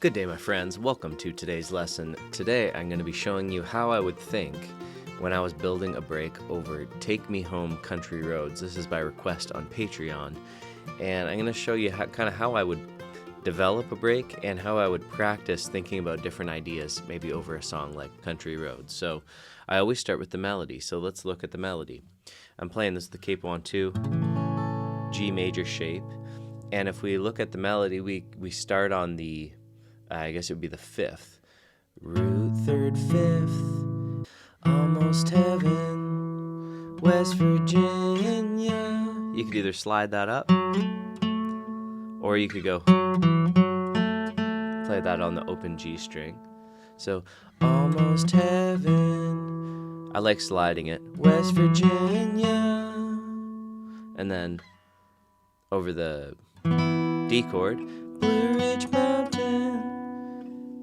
Good day, my friends. Welcome to today's lesson. Today, I'm going to be showing you how I would think when I was building a break over Take Me Home Country Roads. This is by request on Patreon. And I'm going to show you how I would develop a break and how I would practice thinking about different ideas, maybe over a song like Country Roads. So I always start with the melody. So let's look at the melody. I'm playing this the capo on 2, G major shape. And if we look at the melody, we start on the, I guess it would be the 5th. Root 3rd, 5th, almost heaven, West Virginia. You could either slide that up, or you could go play that on the open G string. So, almost heaven, I like sliding it, West Virginia, and then over the D chord, Blue Ridge Mountain,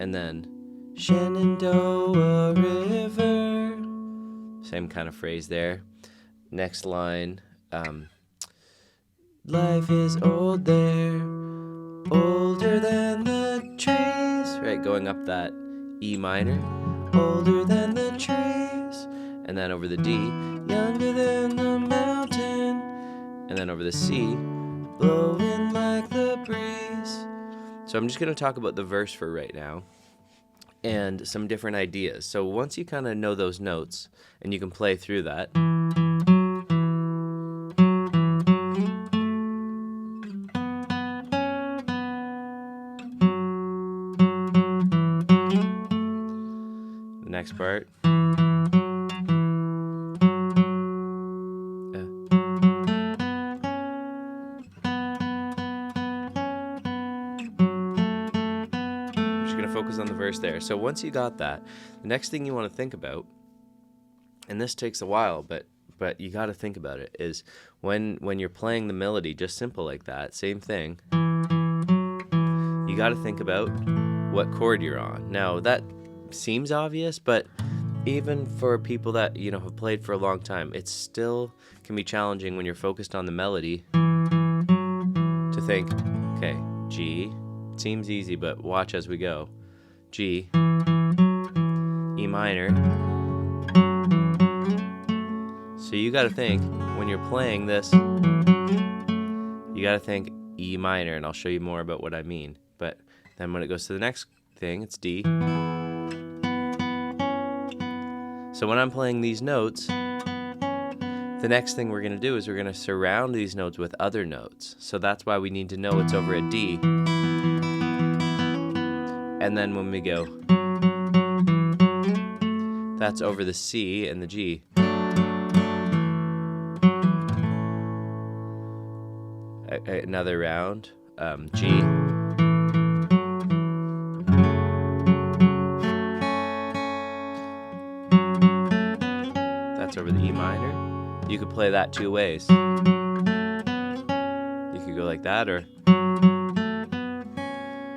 and then Shenandoah River. Same kind of phrase there. Next line, life is old there, older than the trees. Right, going up that E minor, older than the trees. And then over the D, younger than the mountain. And then over the C, blowing like the breeze. So I'm just going to talk about the verse for right now and some different ideas. So once you kind of know those notes and you can play through that, the next part, focus on the verse there. So once you got that, the next thing you want to think about, and this takes a while, but you got to think about it, is when you're playing the melody just simple like that, same thing, you got to think about what chord you're on. Now that seems obvious, but even for people that have played for a long time, it still can be challenging when you're focused on the melody to think, okay, G. It seems easy, but watch as we go. G, E minor. So you got to think, when you're playing this, you got to think E minor, and I'll show you more about what I mean. But then when it goes to the next thing, it's D. So when I'm playing these notes, the next thing we're going to do is we're going to surround these notes with other notes. So that's why we need to know it's over a D. And then when we go, that's over the C and the G. Another round, G. That's over the E minor. You could play that 2 ways. You could go like that, or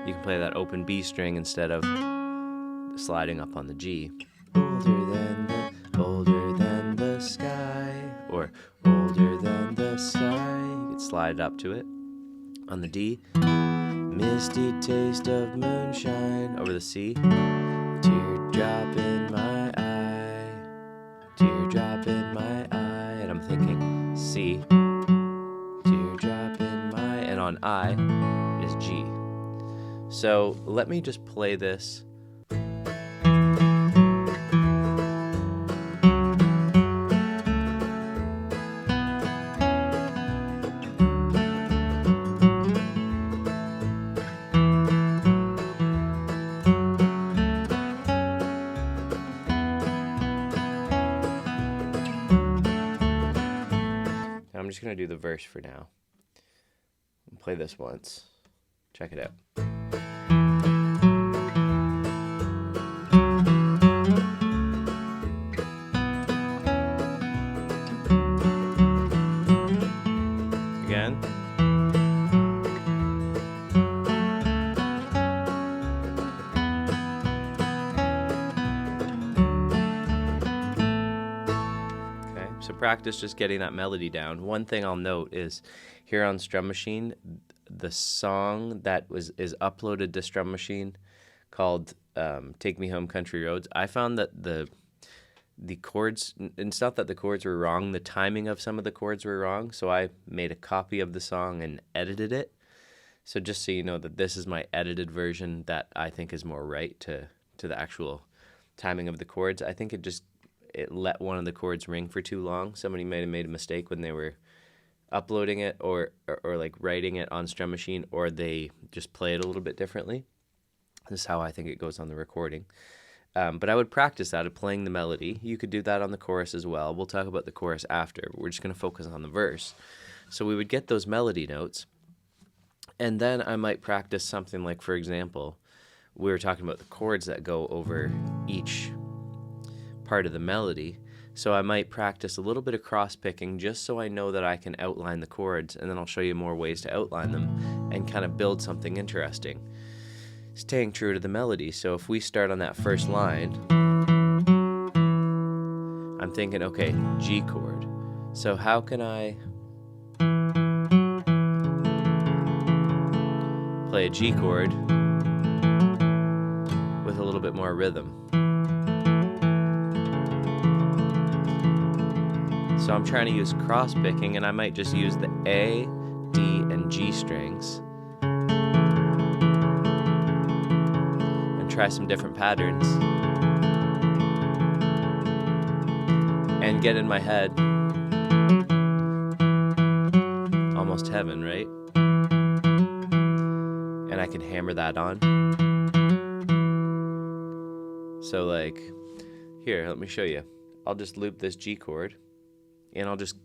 you can play that open B string instead of sliding up on the G. Older than the sky, or older than the sky. You could slide up to it. On the D, misty taste of moonshine. Over the C, teardrop in my eye, teardrop in my eye. And I'm thinking C, teardrop in my, and on I is G. So let me just play this. I'm just going to do the verse for now. I'll play this once. Check it out. Again. Okay, so practice just getting that melody down. One thing I'll note is here on Strum Machine, the song that is uploaded to Strum Machine called Take Me Home Country Roads. I found that the chords, and it's not that the chords were wrong, the timing of some of the chords were wrong, so I made a copy of the song and edited it. So just so you know that this is my edited version that I think is more right to the actual timing of the chords. I think it let one of the chords ring for too long. Somebody might have made a mistake when they were uploading it or like writing it on Strum Machine, or they just play it a little bit differently. This is how I think it goes on the recording. But I would practice that of playing the melody. You could do that on the chorus as well. We'll talk about the chorus after, but we're just going to focus on the verse. So we would get those melody notes, and then I might practice something like, for example, we were talking about the chords that go over each part of the melody. So I might practice a little bit of cross-picking just so I know that I can outline the chords, and then I'll show you more ways to outline them and kind of build something interesting, staying true to the melody. So if we start on that first line, I'm thinking, okay, G chord. So how can I play a G chord with a little bit more rhythm? So I'm trying to use cross-picking, and I might just use the A, D, and G strings and try some different patterns and get in my head almost heaven, right? And I can hammer that on. So like, here, let me show you. I'll just loop this G chord, and I'll just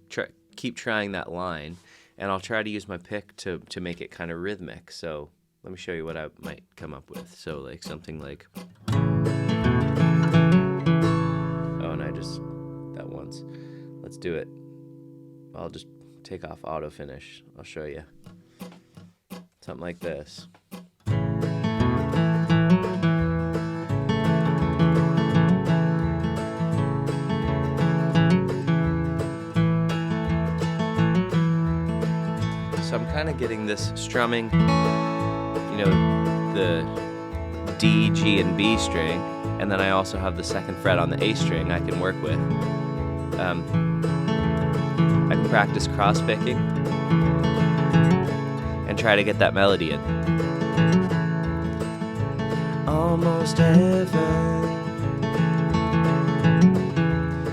keep trying that line, and I'll try to use my pick to make it kind of rhythmic. So let me show you what I might come up with. So like something like, oh, and I just, that once. Let's do it. I'll just take off auto finish. I'll show you. Something like this. So I'm kind of getting this strumming, you know, the D, G, and B string, and then I also have the second fret on the A string I can work with. I can practice cross-picking and try to get that melody in. Almost heaven.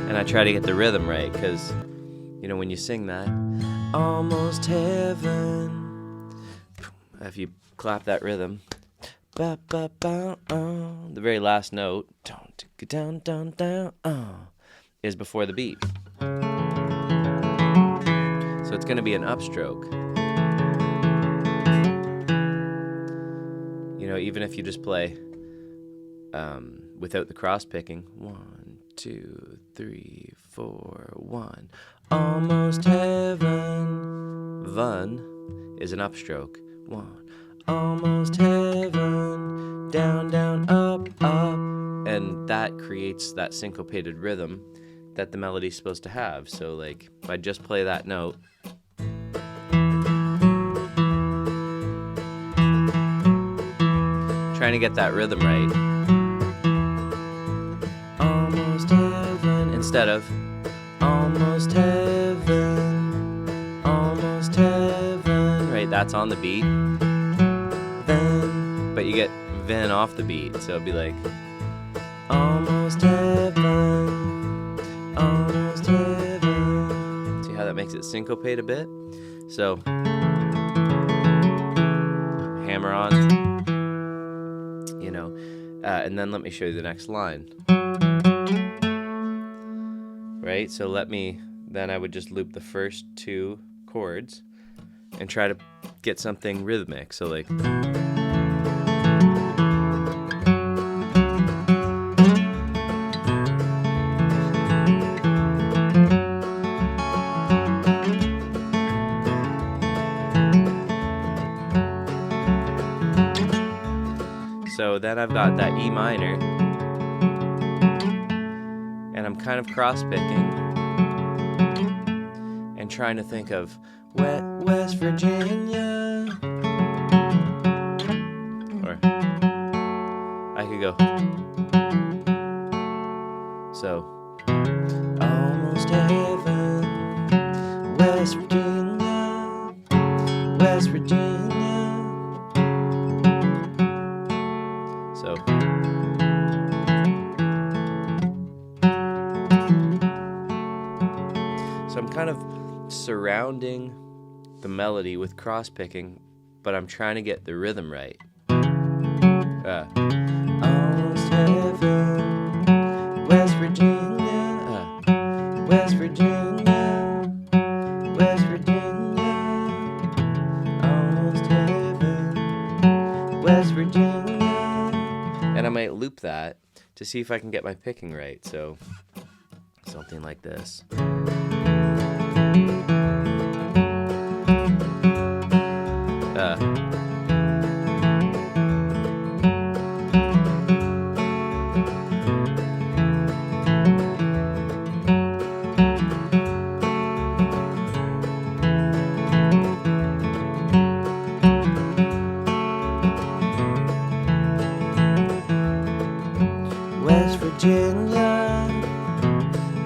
And I try to get the rhythm right, because, you know, when you sing that, almost heaven, if you clap that rhythm, ba, ba, ba, the very last note, don't go down, down, down, is before the beat. So it's going to be an upstroke. You know, even if you just play without the cross picking, 1, 2, 3, 4, 1. Almost heaven. Vun is an upstroke. 1. Almost heaven. Down, down, up, up. And that creates that syncopated rhythm that the melody's supposed to have. So like, if I just play that note, trying to get that rhythm right. Almost heaven, instead of almost heaven, almost heaven. Right, that's on the beat. Then, but you get then off the beat, so it'd be like almost heaven, almost heaven. See how that makes it syncopate a bit? So hammer on, you know, and then let me show you the next line. Right, so then I would just loop the first 2 chords and try to get something rhythmic. So like, so then I've got that E minor, and I'm kind of cross-picking and trying to think of wet West Virginia, or I could go. So, almost heaven, West Virginia, West Virginia. So, I'm kind of surrounding the melody with cross picking, but I'm trying to get the rhythm right. Almost heaven, West Virginia, West Virginia, West Virginia, almost heaven, West Virginia. And I might loop that to see if I can get my picking right. So something like this. West Virginia,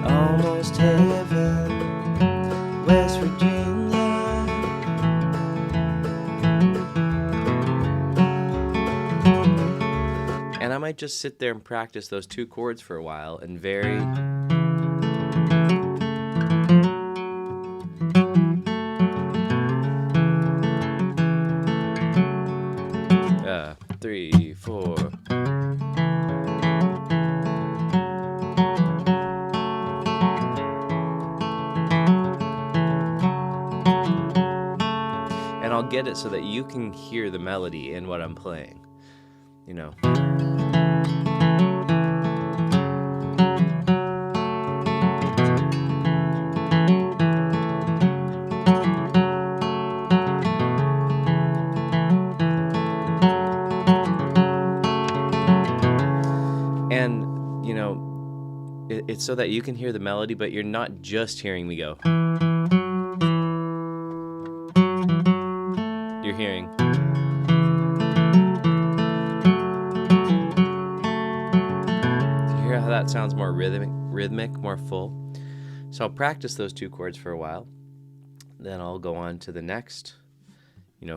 almost heaven, West Virginia. And I might just sit there and practice those two chords for a while and vary. 3, 4. And I'll get it so that you can hear the melody in what I'm playing, you know. And, you know, it's so that you can hear the melody, but you're not just hearing me go. You're hearing. Do you hear how that sounds more rhythmic, more full? So I'll practice those two chords for a while. Then I'll go on to the next,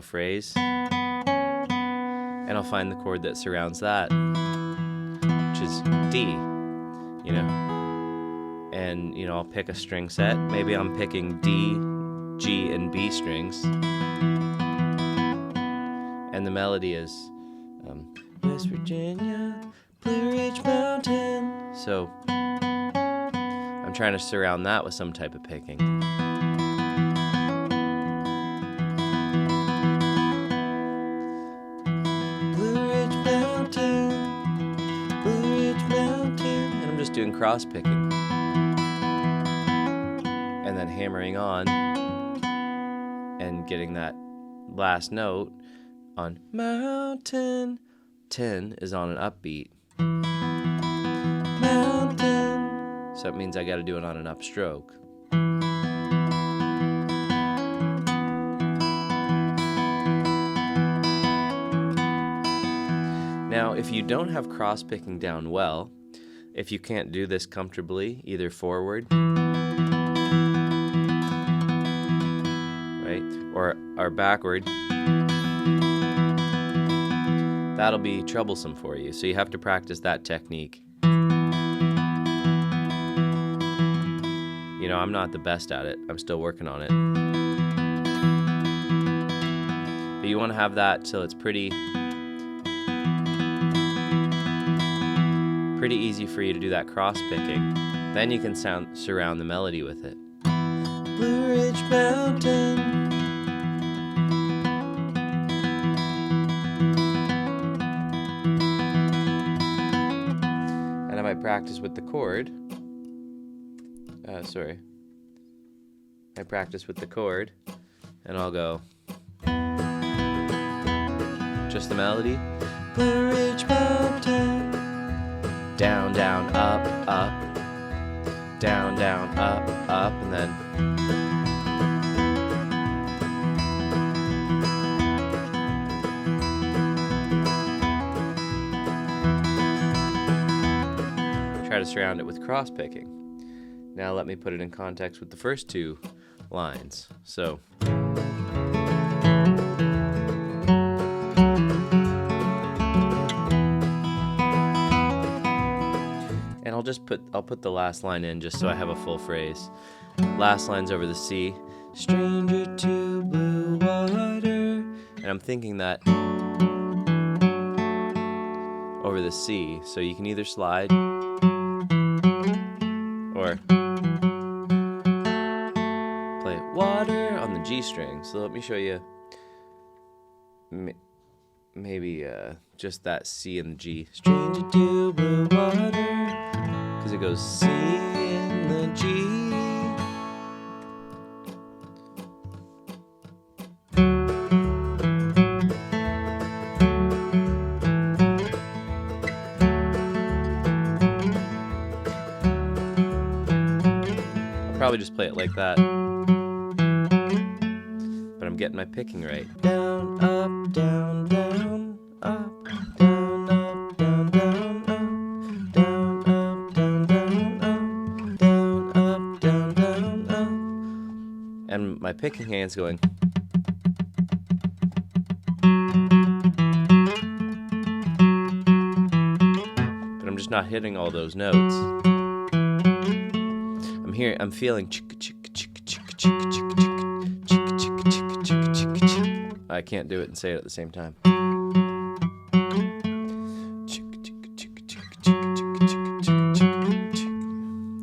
phrase. And I'll find the chord that surrounds that, which is D, And, I'll pick a string set. Maybe I'm picking D, G, and B strings. And the melody is West Virginia, Blue Ridge Mountain. So I'm trying to surround that with some type of picking. Blue Ridge Mountain, Blue Ridge Mountain. And I'm just doing cross picking. And then hammering on and getting that last note on mountain. 10 is on an upbeat. Mountain. So it means I got to do it on an upstroke. Now, if you don't have cross picking down well, if you can't do this comfortably, either forward, right, or backward, that'll be troublesome for you. So you have to practice that technique. I'm not the best at it. I'm still working on it. But you want to have that till it's pretty easy for you to do that cross picking. Then you can surround the melody with it. Blue Ridge Mountain. And I might practice with the chord. I practice with the chord, and I'll go just the melody. Blue Ridge Mountain. Down, down, up, up. Down, down, up, up, and then try to surround it with cross-picking. Now let me put it in context with the first two lines. So and I'll put the last line in just so I have a full phrase. Last line's over the C. Stranger to blue water. And I'm thinking that over the C. So you can either slide or play water on the G string. So let me show you maybe just that C and the G. Stranger to blue water. Because it goes C and the G. Probably just play it like that, but I'm getting my picking right. Down, up, down, down, up, down, up, down, down, up, down, up, down, down, up, down, up, down, down, up, and my picking hand's going. But I'm just not hitting all those notes. I'm feeling I can't do it and say it at the same time.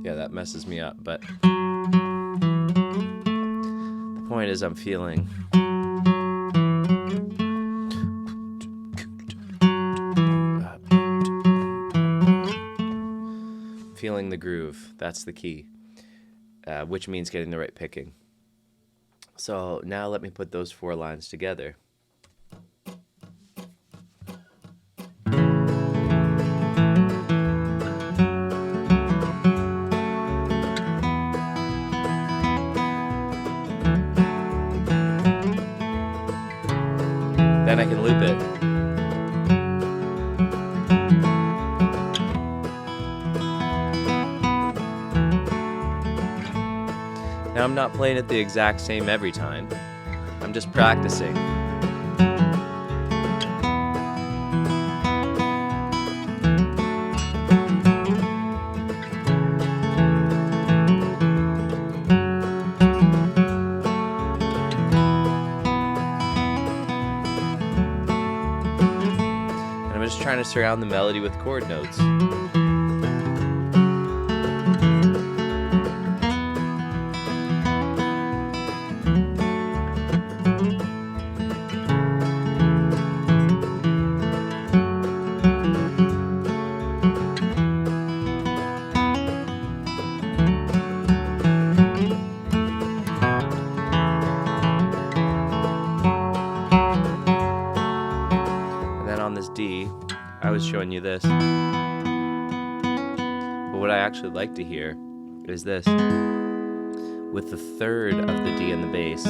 Yeah, that messes me up, but the point is I'm feeling the groove. That's the key. Which means getting the right picking. So now let me put those four lines together. Then I can loop it. Now I'm not playing it the exact same every time. I'm just practicing. And I'm just trying to surround the melody with chord notes. D, I was showing you this, but what I actually like to hear is this, with the third of the D in the bass.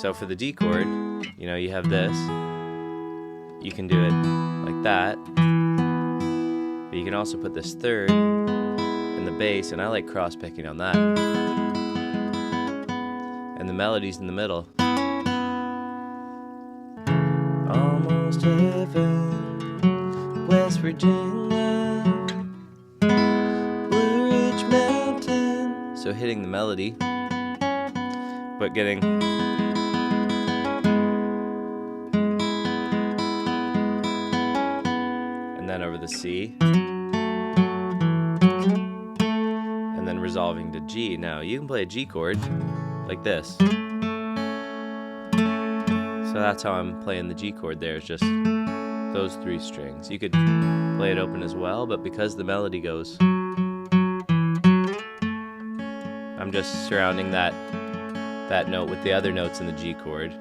So for the D chord, you know, you have this, you can do it like that, but you can also put this third in the bass, and I like cross picking on that. And the melody's in the middle. Almost heaven, West Virginia, Blue Ridge Mountain. So hitting the melody, but getting and then over the C, and then resolving to G. Now you can play a G chord like this. So that's how I'm playing the G chord there, is just those three strings. You could play it open as well, but because the melody goes, I'm just surrounding that note with the other notes in the G chord.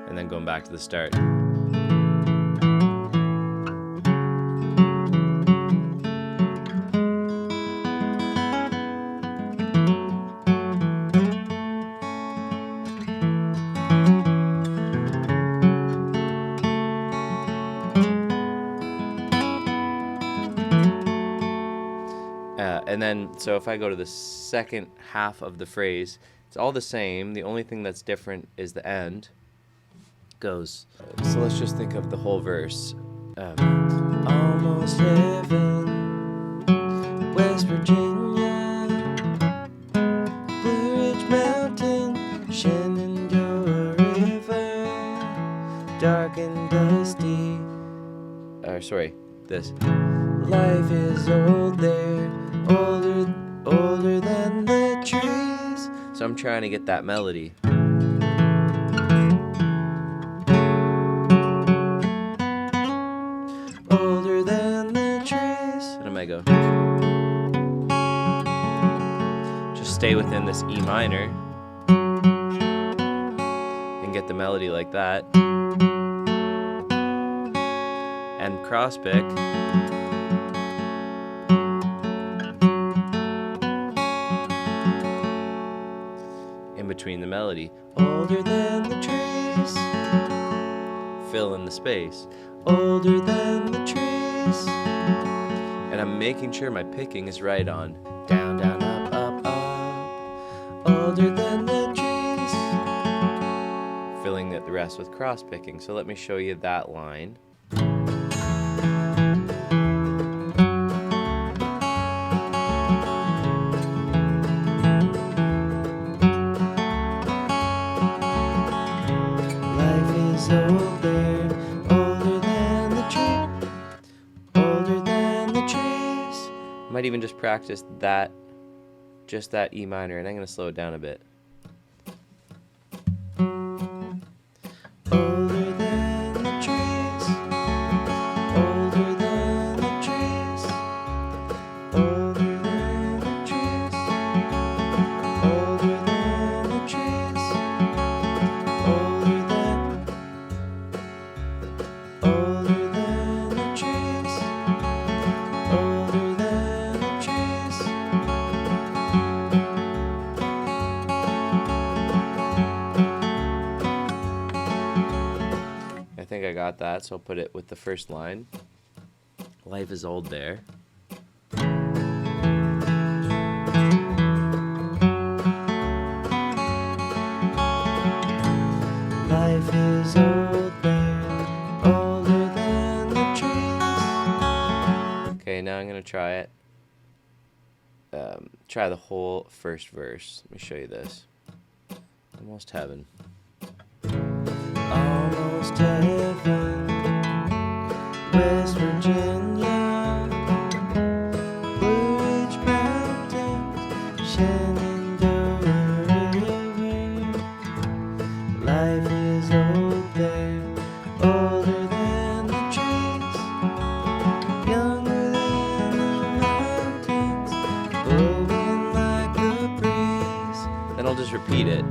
And then going back to the start. And then, so if I go to the second half of the phrase, it's all the same. The only thing that's different is the end. It goes, so let's just think of the whole verse. Almost heaven, West Virginia, Blue Ridge Mountain, Shenandoah River, dark and dusty. This. Life is old there, older than the trees. So I'm trying to get that melody. Older than the trees. And I might go. Just stay within this E minor and get the melody like that. And cross pick. In between the melody. Older than the trees. Fill in the space. Older than the trees. And I'm making sure my picking is right on. Down, down, up, up, up. Older than the trees. Filling the rest with cross picking. So let me show you that line. Older than the tree, older than the trees. Might even just practice that, just that E minor, and I'm going to slow it down a bit. Older than the trees, older than the trees, older than the trees, older than the trees, older than the trees, older than the trees. I think I got that, so I'll put it with the first line. Life is old there. Life is old there, older than the trees. Okay, now I'm gonna try it. Try the whole first verse. Let me show you this. Almost heaven. Almost heaven, West Virginia, Blue Ridge Mountains, Shenandoah River. Life is old there, older than the trees, younger than the mountains, blowing like a breeze. Then I'll just repeat it.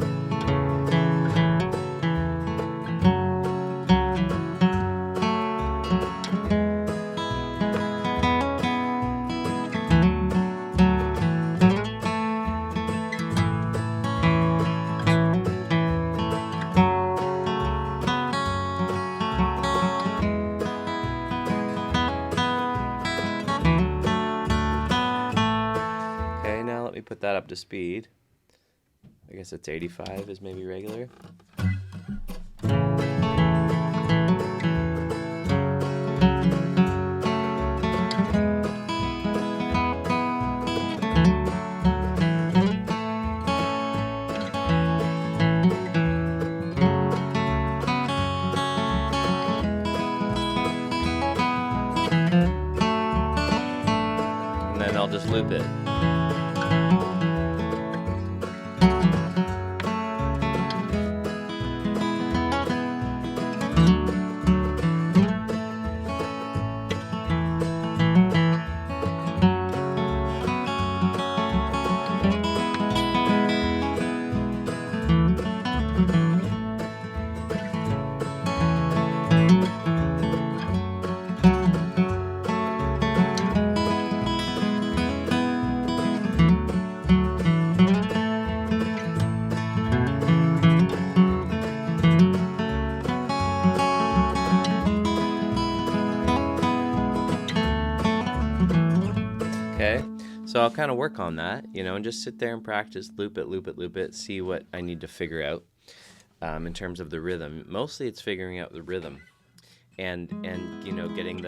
Put that up to speed. I guess it's 85 is maybe regular. And then I'll just loop it. So I'll kind of work on that, and just sit there and practice, loop it, loop it, loop it, see what I need to figure out in terms of the rhythm. Mostly it's figuring out the rhythm and getting